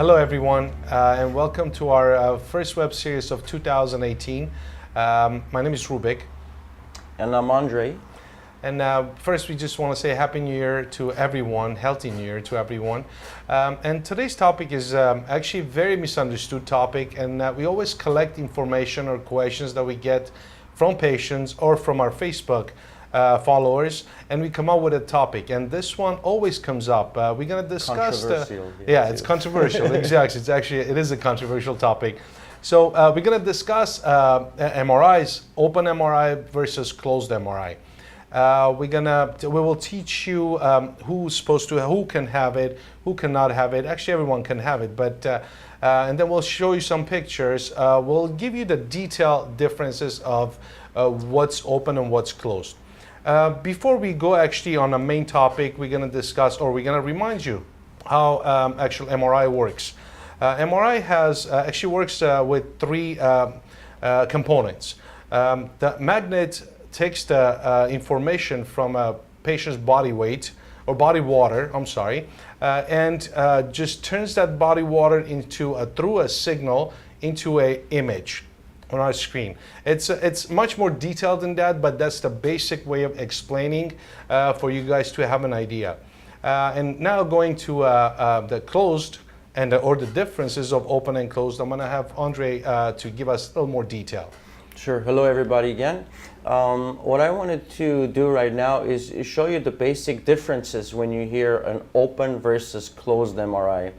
Hello everyone, and welcome to our first web series of 2018. My name is Rubik. And I'm Andre. And first we just want to say Happy New Year to everyone, Healthy New Year to everyone. And today's topic is actually a very misunderstood topic, and we always collect information or questions that we get from patients or from our Facebook followers, and we come up with a topic, and this one always comes up. We're going to discuss it's controversial. Exactly, it is a controversial topic. So we're going to discuss MRIs, open MRI versus closed MRI. We will teach you who can have it, who cannot have it. Actually, everyone can have it, but and then we'll show you some pictures. We'll give you the detailed differences of what's open and what's closed. Before we go actually on the main topic, we're going to discuss, or we're going to remind you how actual MRI works. MRI actually works with three components. The magnet takes the information from a patient's body weight or body water, and just turns that body water through a signal into an image on our screen. It's much more detailed than that, but that's the basic way of explaining for you guys to have an idea. And now going to the closed or the differences of open and closed, I'm going to have Andre to give us a little more detail. Sure. Hello everybody again. What I wanted to do right now is show you the basic differences when you hear an open versus closed MRI.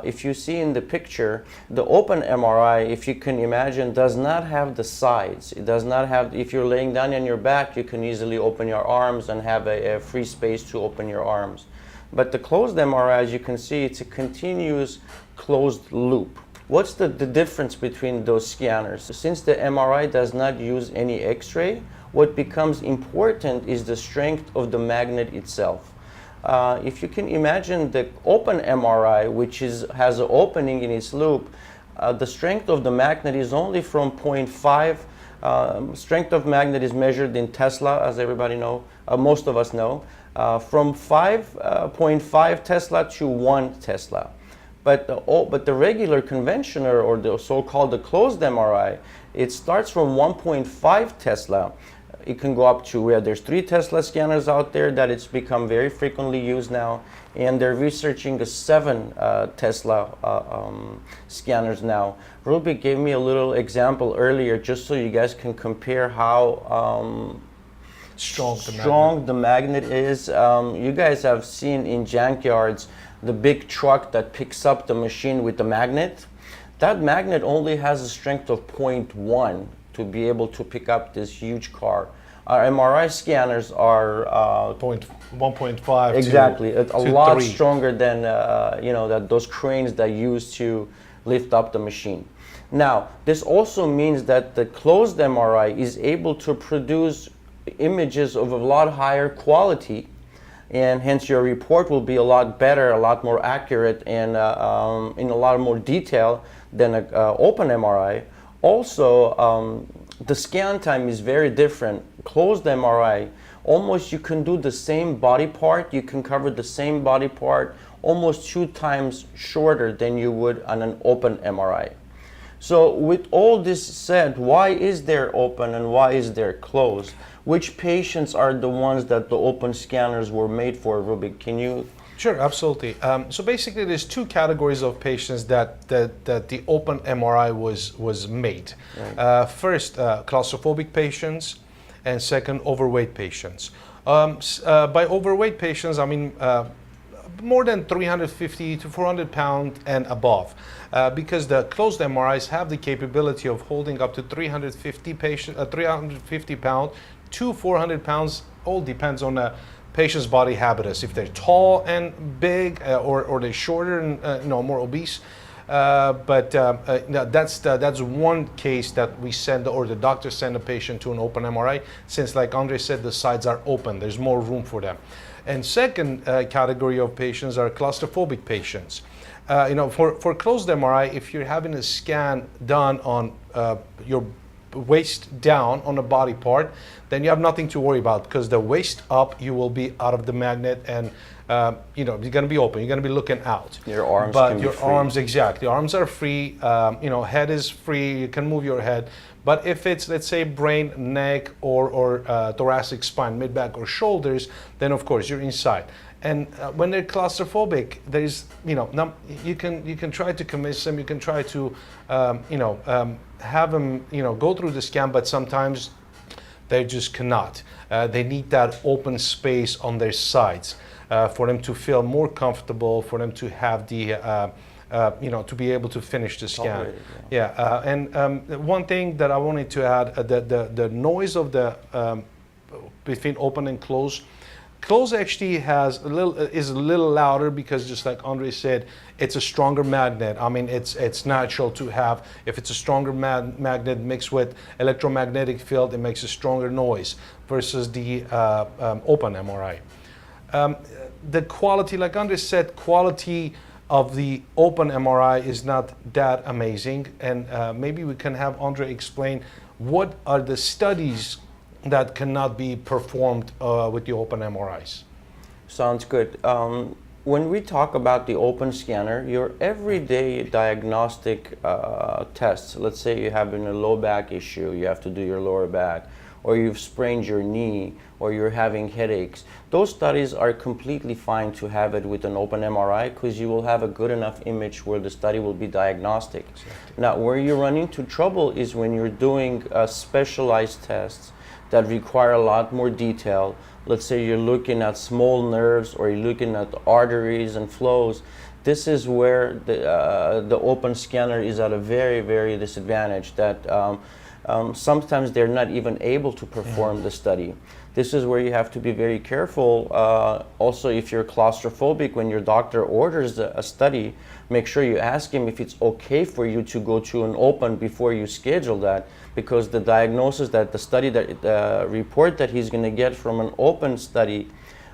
If you see in the picture, the open MRI, if you can imagine, does not have the sides. It does not have, if you're laying down on your back, you can easily open your arms and have a free space to open your arms. But the closed MRI, as you can see, it's a continuous closed loop. What's the difference between those scanners? Since the MRI does not use any X-ray, what becomes important is the strength of the magnet itself. If you can imagine the open MRI, which has an opening in its loop, the strength of the magnet is only from 0.5. Strength of magnet is measured in Tesla, as everybody know, most of us know, from 0.5 Tesla to 1 Tesla. But the regular conventional, or the so-called the closed MRI, it starts from 1.5 Tesla. It can go up to there's 3 Tesla scanners out there that it's become very frequently used now, and they're researching the 7 Tesla scanners now. Rubik gave me a little example earlier just so you guys can compare how strong the magnet is. You guys have seen in junkyards the big truck that picks up the machine with the magnet. That magnet only has a strength of 0.1 to be able to pick up this huge car. Our MRI scanners are 1.5. Exactly, a lot stronger than those cranes that used to lift up the machine. Now, this also means that the closed MRI is able to produce images of a lot higher quality, and hence your report will be a lot better, a lot more accurate, and in a lot more detail than an open MRI. Also, the scan time is very different. Closed MRI, almost you can do the same body part, you can cover the same body part almost 2 times shorter than you would on an open MRI. So with all this said, why is there open and why is there closed? Which patients are the ones that the open scanners were made for, Rubik? Can you? Sure, absolutely. So basically, there's 2 categories of patients that the open MRI was made. Right. First, claustrophobic patients, and second, overweight patients. By overweight patients, I mean more than 350 to 400 pounds and above, because the closed MRIs have the capability of holding up to 350 pounds to 400 pounds. All depends on the patient's body habitus. If they're tall and big, or they're shorter and more obese. That's one case that we send, or the doctor send a patient to an open MRI, since, like Andre said, the sides are open. There's more room for them. And second category of patients are claustrophobic patients. For closed MRI, if you're having a scan done on your waist down on a body part, then you have nothing to worry about, because the waist up, you will be out of the magnet, and you know, you're going to be open. You're going to be looking out. Your arms but can be your free. arms, exactly. Arms are free. You know, head is free. You can move your head. But if it's, let's say, brain, neck, or thoracic spine, mid-back, or shoulders, then of course you're inside. And when they're claustrophobic, there's, you know, you can try to convince them. You can try to, you know, have them, you know, go through the scan. But sometimes they just cannot. They need that open space on their sides for them to feel more comfortable, for them to have the, you know, to be able to finish the scan. And one thing that I wanted to add, the noise of the between open and close. Close actually is a little louder because, just like Andre said, it's a stronger magnet. I mean, it's natural to have, if it's a stronger magnet mixed with electromagnetic field, it makes a stronger noise versus the open MRI. The quality, like Andre said, quality of the open MRI is not that amazing, and maybe we can have Andre explain what are the studies that cannot be performed with the open MRIs. Sounds good. When we talk about the open scanner, your everyday diagnostic tests, let's say you have a low back issue, you have to do your lower back, or you've sprained your knee, or you're having headaches, those studies are completely fine to have it with an open MRI because you will have a good enough image where the study will be diagnostic. Exactly. Now, where you run into trouble is when you're doing specialized tests that require a lot more detail. Let's say you're looking at small nerves or you're looking at arteries and flows. This is where the open scanner is at a very, very disadvantage that sometimes they're not even able to perform the study. This is where you have to be very careful. Also, if you're claustrophobic, when your doctor orders a study, make sure you ask him if it's okay for you to go to an open before you schedule that, because the diagnosis that the study, that the report that he's going to get from an open study,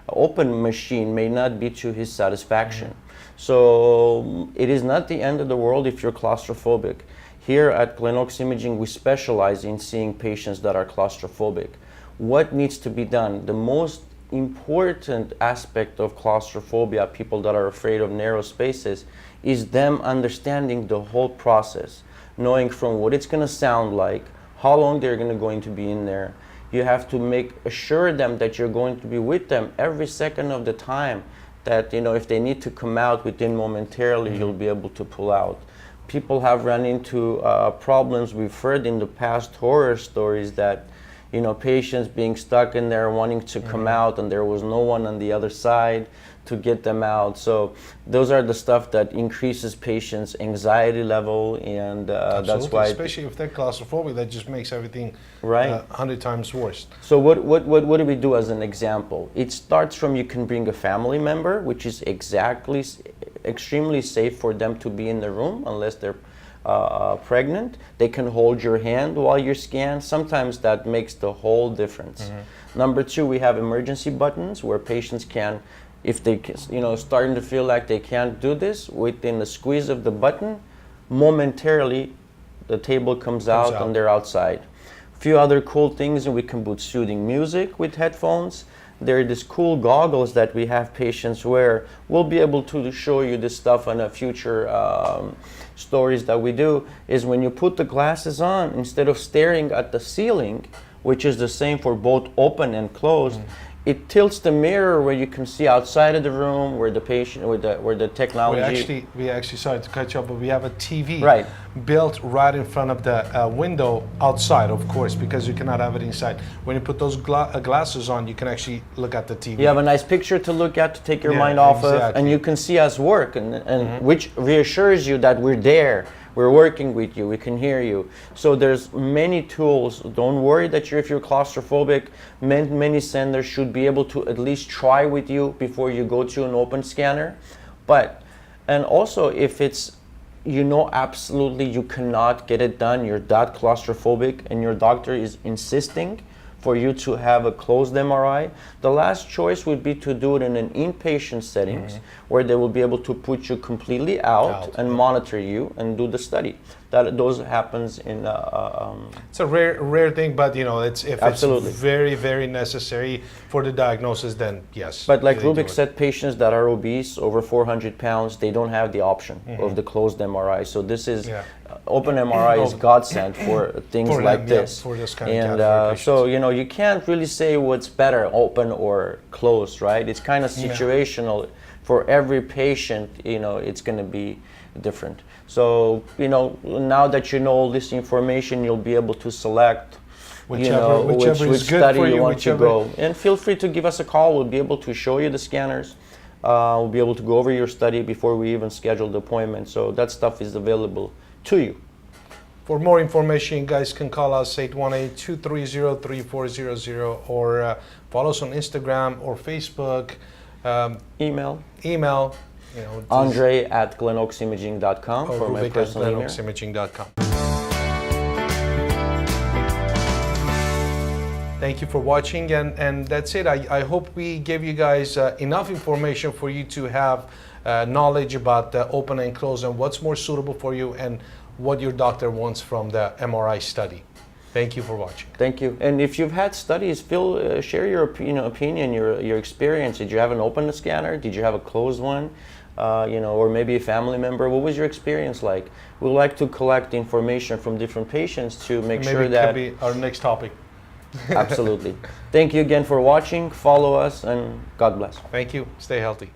open machine may not be to his satisfaction. So it is not the end of the world if you're claustrophobic. Here at Glenoaks Imaging, we specialize in seeing patients that are claustrophobic. What needs to be done? The most important aspect of claustrophobia, people that are afraid of narrow spaces, is them understanding the whole process, knowing from what it's going to sound like, how long they're going to be in there. You have to assure them that you're going to be with them every second of the time, that, you know, if they need to come out within momentarily, you'll be able to pull out. People have run into problems. We've heard in the past horror stories that, you know, patients being stuck in there wanting to come out and there was no one on the other side to get them out. So those are the stuff that increases patients' anxiety level, and that's why, especially if they're claustrophobic, that just makes everything right 100 times worse. So what do we do as an example? It starts from, you can bring a family member, which is extremely safe for them to be in the room unless they're pregnant. They can hold your hand while you scan. Sometimes that makes the whole difference. Number two, we have emergency buttons where patients can, if they, you know, starting to feel like they can't do this, within the squeeze of the button, momentarily the table comes out and they're outside. A few other cool things, and we can put soothing music with headphones. There are these cool goggles that we have patients wear. We'll be able to show you this stuff on a future stories that we do, is when you put the glasses on, instead of staring at the ceiling, which is the same for both open and closed, it tilts the mirror where you can see outside of the room, where the patient, where the technology. We actually, sorry to cut you off, but we have a TV right built right in front of the window outside, of course, because you cannot have it inside. When you put those glasses on, you can actually look at the TV. You have a nice picture to look at, to take your mind off of, and you can see us work, and which reassures you that we're there. We're working with you, we can hear you. So there's many tools. Don't worry that if you're claustrophobic, many centers should be able to at least try with you before you go to an open scanner. And also, if it's, you know, absolutely you cannot get it done, you're that claustrophobic and your doctor is insisting, for you to have a closed MRI. The last choice would be to do it in an inpatient settings where they will be able to put you completely out and monitor you and do the study. Those happens in. It's a rare thing, but you know, if Absolutely. it's very, very necessary for the diagnosis, then yes. But like they do Rubik it. said, patients that are obese, over 400 pounds, they don't have the option of the closed MRI. So this is open MRI is godsend for things For like them, yeah, this. for this kind of And category so you know, you can't really say what's better, open or closed, right? It's kind of situational. For every patient, you know, it's going to be different. So you know, now that you know all this information, you'll be able to select Whichever which is good study for you you, want whichever. to go. And feel free to give us a call. We'll be able to show you the scanners. We'll be able to go over your study before we even schedule the appointment. So that stuff is available to you. For more information, you guys can call us 818-230-3400 or follow us on Instagram or Facebook. Email. You know, Andre@glenoaksimaging.com for my personal email. Glenoaksimaging.com. Thank you for watching, and that's it. I hope we gave you guys enough information for you to have knowledge about the open and closed and what's more suitable for you and what your doctor wants from the MRI study. Thank you for watching. Thank you. And if you've had studies, share your opinion, your experience. Did you have an open scanner? Did you have a closed one? Or maybe a family member. What was your experience like? We like to collect information from different patients to make sure that. Maybe it could be our next topic. Absolutely. Thank you again for watching. Follow us and God bless. Thank you. Stay healthy.